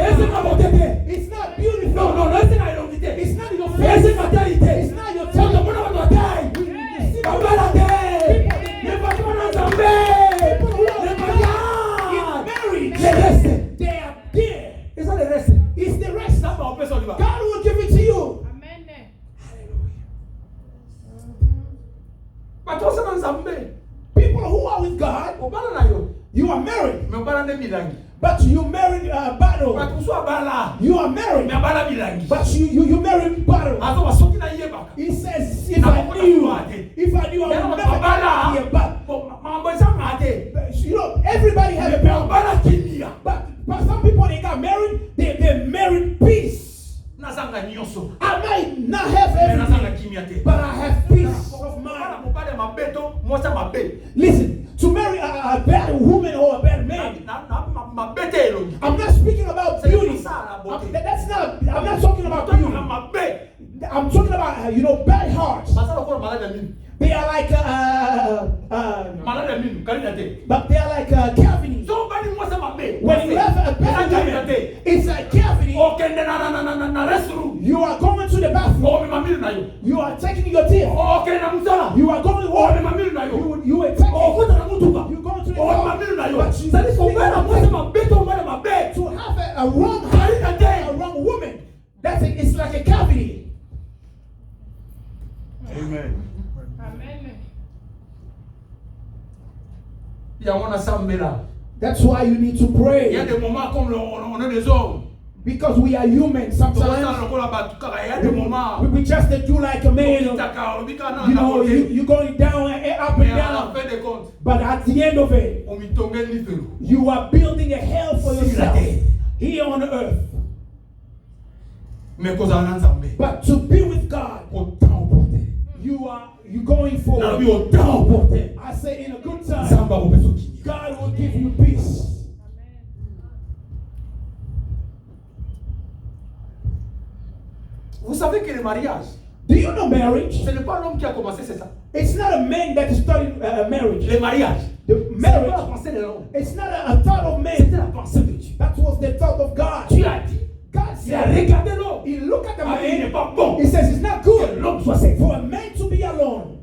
God is not beautiful. It's not your face. It's not your talent. They are there. It's the rest. God will give it to you. Amen. People who are with God, you are married, but you married battle. You are married, but you married battle. He says, if I knew, I would never get here. But you know, everybody has a problem. But some people, they got married, they married peace. I might not have everything, but I have peace of mind. Listen, to marry a bad woman or a bad man, I'm not speaking about beauty. I'm not talking about beauty. I'm talking about, bad hearts. They are like, but they are like cavities. When you have a bad woman, it's a cavity. You are going to the bathroom. You are taking your teeth. You are going home. You are taking. You go to the but to have a wrong heart, a wrong woman, it's like a cavity. Amen. Amen. That's why you need to Il y a pray. des moments comme on est des hommes. Because we are human sometimes. Il y a des moments. We just do like a man. You're going down and up and down. But at the end of it, you are building a hell for yourself here on earth. But to be with God, you're going forward. I say in a good time, God will give you peace. Vous savez que le mariage, Do you know marriage? ce n'est pas l'homme qui a commencé, c'est ça. It's not a man that started marriage. Le mariage, The c'est pas la marriage, pensée de l'homme. it's not a thought of C'était man. la pensée de Dieu. That was the thought of God. Dieu a dit, God il a said, regardé l'homme. he looked at the Ah, il n'est man. pas bon. He says it's not Que good l'homme soit seul. for a man to be alone.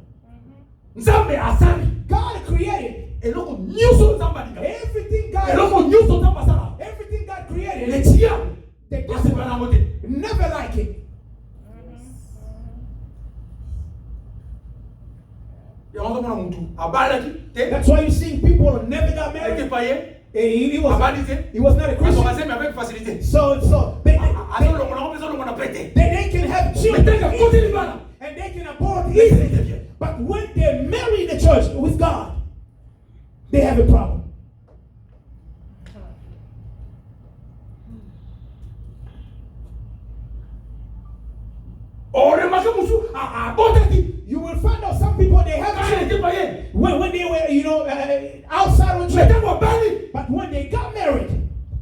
Nzambe asali. God created eloko nyonso nzambe alingaka everything. eloko nyonso nzambe asala Everything God created, letia the asepa nango te. never like it. yango nzomona mutu abalaki te That's why you see people never got ete married. paye He abali te was not a Christian. atokasemi avec facilité So azolongolango mpe ezolongona pete they can have mais children teka kote easily, libala and they can abort easily. But when they marry the church with God, they have a problem. oremake musu abotaki You will find out some people they have kaka ete children paye when they were outside of mais church, tango abali but when they got married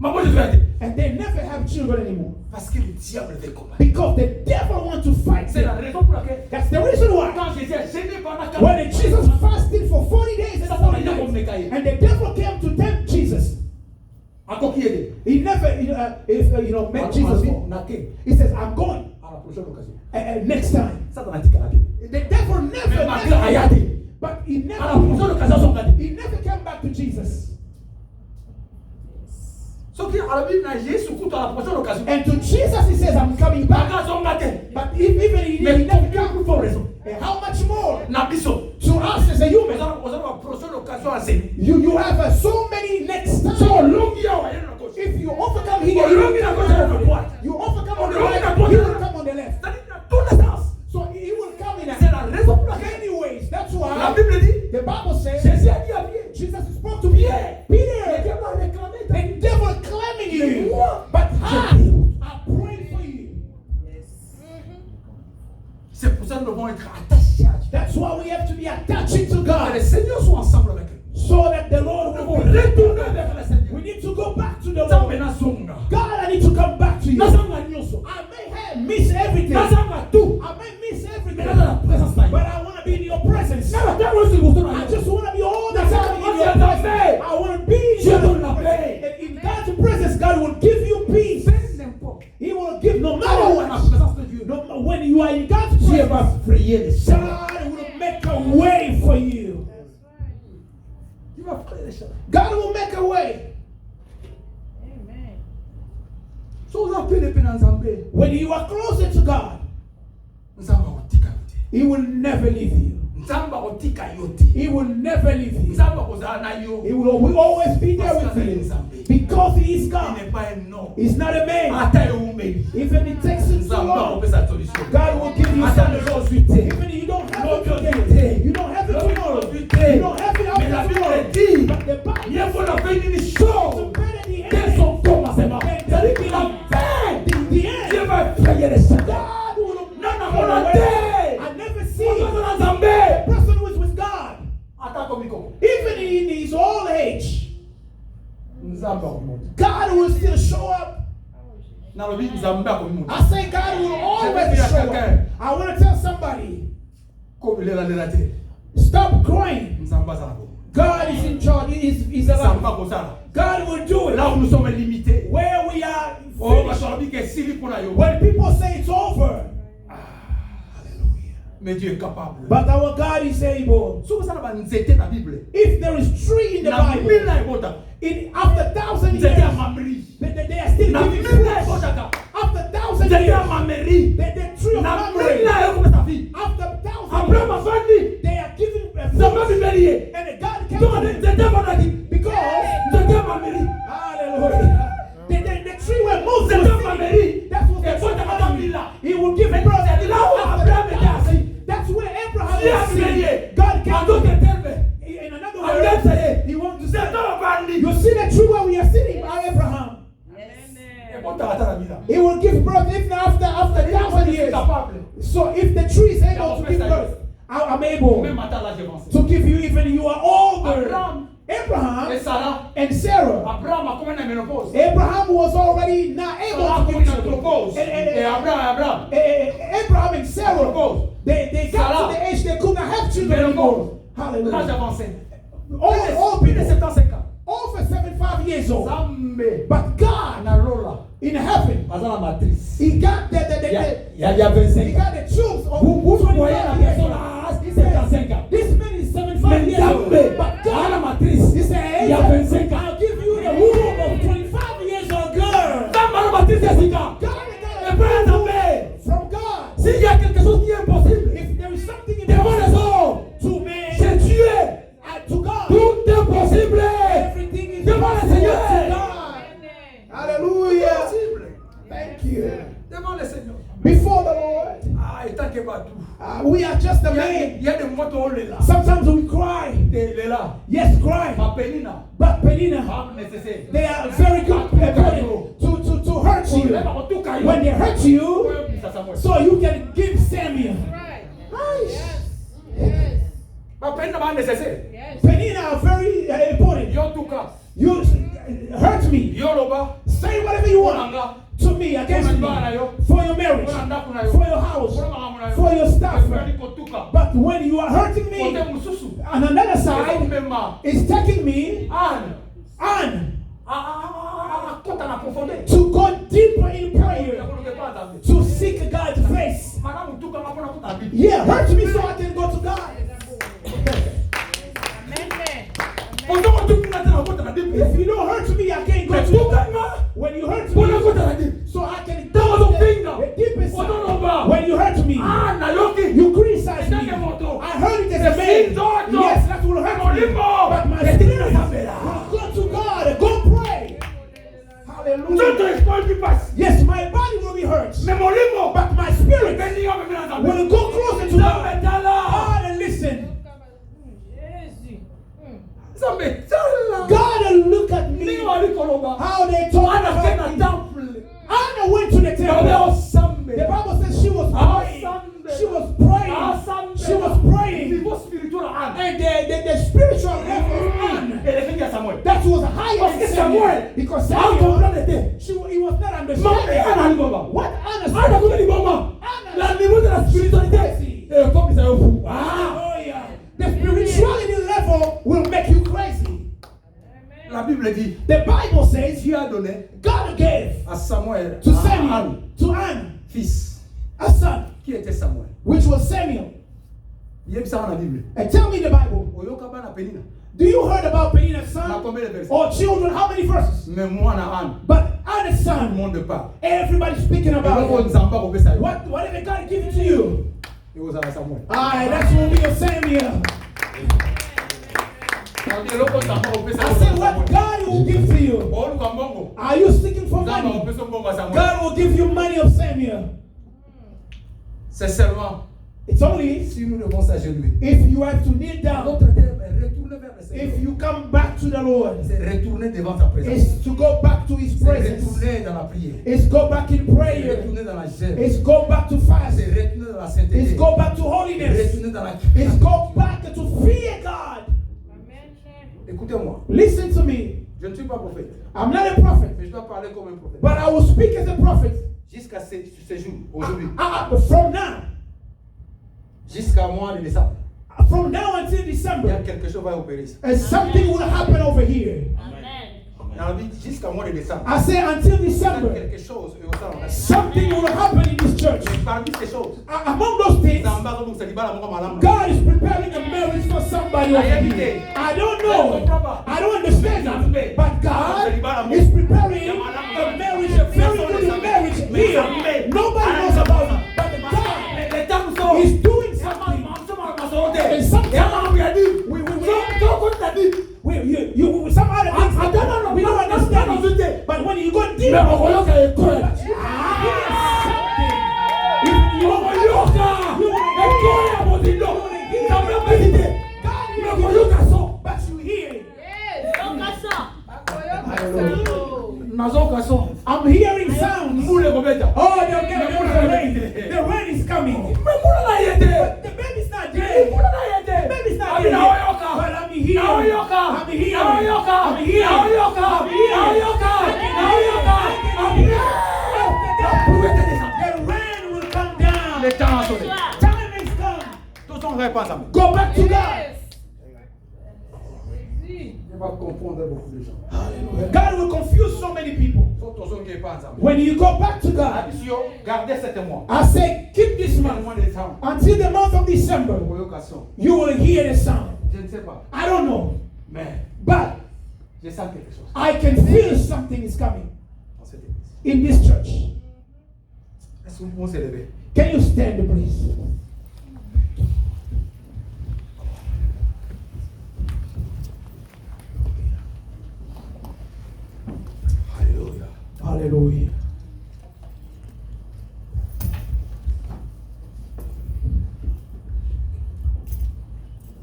mabote zoya te and they never have children anymore parce que le diable veut combattre. because the devil wants to fight C'est la them. raison pour laquelle That's the reason why quand Jésus a gêné pendant 40 when Jesus fasted for 40 days and 40 nights, nights and the devil came to tempt Jesus, encore qui est he never met Jesus. He says, "I'm going à la prochaine occasion next time." Satan a dit qu'elle a dit The devil never, malgré ayate but he à la prochaine never, occasion son gadi he never came back to Jesus. ce qui à la Bible na Jésus coûte à la prochaine occasion And to Jesus, he says, "I'm coming back." baga son gadi But even he mais never combien came. plus fort raison And how much more na biso to us as a human? aux la prochaine occasion You have so many next time. If you overcome here, you overcome on the right, he will come on the left. So he will come in many ways. That's why the Bible says Jesus spoke to Peter. The devil claiming you, but I pray for you. C'est pour ça que nous devons être attachés à Dieu. That's why we have to be attaching to Que God, les seigneurs sont ensemble avec eux. so that the Lord Nous will devons be. retourner vers le Seigneur. We need to go back to the Nzambe Lord. nazonga. God, I need to come back to you. Nazanga nyonso. I may have miss everything. Nazanga tout. I may miss Mais everything, naza na présence na but Ye. I want to be in your presence. Nala tango osi liboso na I Yo. just want to be all the That's time how in God your is presence. obey. I want to be in Dieu your donne la presence. paix. And in God's presence, God will give you peace. Fais n'importe. He will give no matter Alors, dans la what. présence de Dieu, No, when you are in God's Dieu presence, va frayer les chemins. God will make a way for you. Il va frayer les chemins. God will make a way. So oza pelepe na Nzambe, When you are closer to God, Nzambe akotika yo te. He will never leave you. Nzambe akotika yo te. He will never leave you. Nzambe akozala na yo. He will always be there with you. Because He is Il God. n'est pas un homme. He's not a man. Ata eumeli. Even it takes him so Nzambe long, akopesa solution. God will give you Ata something. lelo ozwi te. Even if you don't have it L'autre today, dit. you don't have it tomorrow, L'autre you dit. don't have it Mais la after Bible tomorrow. dit, But the Bible Dieu vous a fait une says chose to better the dès end. son commencement. C'est-à-dire qu'il a fait. The end. Dieu va frayer les chemins. God will Non, non, make mon a way. ante. I never see Ozo na a Nzambe. person who is with God, Ata komiko. even in his old age, Nzambe akomona. God will still show up. Nalobi Nzambe akomona. I say God will always show up. I want to tell somebody, Kobelela lela te. stop crying. Nzambe azala ko. God is in charge. He's Nzambe alive. akozala. God will do it. Là où nous sommes limités. Where we are Oh, finished. basholobi ke sili pona yo. When people say it's over, Mais Dieu est capable. but our God is able. So ça ba nzete na Bible. If there is tree in the Na Bible, Biblia ebota. after 1,000 Nzete ya years, mamri. they are still Na giving Biblia fruit. ebota ka. After 1,000 Nzete ya years, mamri. the tree of Na memory. Biblia ekomesa vie. After 1,000 Abraham years, afandi. they are giving Nzambe fruit. bibeli. And God came Donc to them nzete ebota because nzete ya mamri. hallelujah. The tree where Moses Nzete ya was sitting, mamri. that was the Ebota kata bila. He will give Mais birth. c'est là où Abraham était assis. That's where Abraham Dieu a was sitting. prié. God came En to d'autres him. termes, In another Abraham word, sait. he wants to Nzete say, afandi. you see the tree where we are sitting by Abraham. Ebota kata na bila. He will give birth even after 1,000 years. Capable. So if the tree is able to give birth, I'm able Même à l'âge avancé. to give you even you are older. Abraham et Abraham Sarah. and Sarah. Abraham a combien de ménopause? Abraham was already not able Sarah a to combien give de children. ménopause? Et Abraham. Abraham and Sarah, Ménopause. they got Sarah. to the age they could not have children anymore. L'âge Hallelujah. avancé. All Plus de people 75 ans. over 75 years old. Zambe. But God Na Lola. in heaven, Azala matrice. He got the Il y a 25 he ans. got the troops of Vous voyez la 25 years personne old. à He said, 55 ans. this man is 75 Mais years old. Zambe. But À la God, matrice. He said, Il y a 25 ans. I'll give you the womb of 25 years old girl. Zambe à la matrice de Sika. God Et got puis a Zambe. from God. S'il y a quelque chose qui est impossible, If there is something in devant les the hommes, to man, c'est Dieu. to God, Tout est possible. everything is Devant le possible to Seigneur. God. Hallelujah. Possible. Thank you. Devant le Seigneur. Before the Lord, Ah, et tant que pas tout. we are just a Il man. y a des moments où on est là. Sometimes we cry. Il est là. Yes, cry. Ma pénina. But Penina, Pas nécessaire. they are very good to hurt you. When they hurt you, so you can give Samuel. Ma pénina pas nécessaire. Penina are very important. Yo tout cas. You hurt me. Yo loba. Say whatever you want to me, against me, for your marriage, for your house, for your stuff. But when you are hurting me, on another side is taking me on to go deeper in prayer, to seek God's face. Yeah, hurt me so I can go to God. If you don't hurt me, I can't go to God. When you hurt me, so I can go to the deepest side. When you hurt me, you criticize me. I heard it as a man. Yes, that will hurt me. But God look at me, how they talk about me. Anna went to the temple. The Bible says she was praying. She was praying. She was praying. And the spiritual level of Anna, that was higher than Samuel. Because Samuel, he was not understanding what Anna said. Wow. The spirituality level will make you crazy. La Bible dit, The Bible says Dieu a donné God gave à Samuel, to à Samuel, Anne, to Anna, fils. a son, Qui était Samuel? which was Samuel. Il y a ça dans la Bible. And tell me the Bible. Oyoka bana penina. Do you heard about Penina's Na son combien de versets? or children? How many verses? Mais moi na Anne, But Anna's tout le son, monde parle. everybody's speaking Et about donc on him. s'en va au Bessaï. Whatever God give it to you, Et vous avez Samuel. that's what we are Samuel. Et donc on s'en va au Bessaï. I said, what God will give to you. Oh, nous avons Are you seeking for nous avons money? besoin de Samuel. God will give you money of Samuel. C'est seulement It's only si nous devons s'agenouiller. if you have to kneel down, Notre terme est retourner vers le Seigneur. if you come back to the Lord, C'est retourner devant sa présence. it's to go back to His C'est presence. retourner dans la prière. It's go back in C'est prayer. retourner dans la gêne. It's go back to fast. C'est retourner dans la sainteté. It's go back to C'est holiness. retourner dans la It's go back to fear God. Écoutez-moi, Listen to me. je ne suis pas prophète, I'm not a prophet, mais je dois parler comme un prophète. but I will speak as a prophet. Jusqu'à ce jour, aujourd'hui, From now. jusqu'à mois de décembre, From now until il y a December. quelque chose qui va opérer ici. And something will happen over here. Dans la vie, jusqu'à mois de décembre, I say until il y a December. quelque chose. Et au sein, Something will happen in this church. mais parmi ces choses, Among those things, ça me va comme ça, il va la mort malade. God is preparing a marriage for somebody over here. I don't know. I don't understand it. But God is preparing a marriage, a very good marriage here. Nobody knows about it. But God is doing something. And sometimes some other things we don't understand it. But when you go deep, but you hear it. I'm hearing sounds. Oh, the rain. The rain is coming. But the baby's not dead. The baby's not dead. But I'm hearing. I'm The rain will come down. Le temps a sonné. Time has come. Tous on répond ensemble. Go back to God. On va confondre beaucoup de gens. God will confuse so many people. Faut tous on qui est pas ensemble. When you go back to God, Attention, gardez 7 mois. I say keep this Le month mois de décembre. until the month of December. Vocation. You will hear the sound. Je ne sais pas. I don't know, Mais but je sens quelque chose I can feel something is coming dans cette église. in this church. Est-ce que vous pouvez se lever? Can you stand, please? Alléluia. Hallelujah.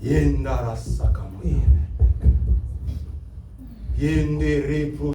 Yendara sakamu. Yende repro.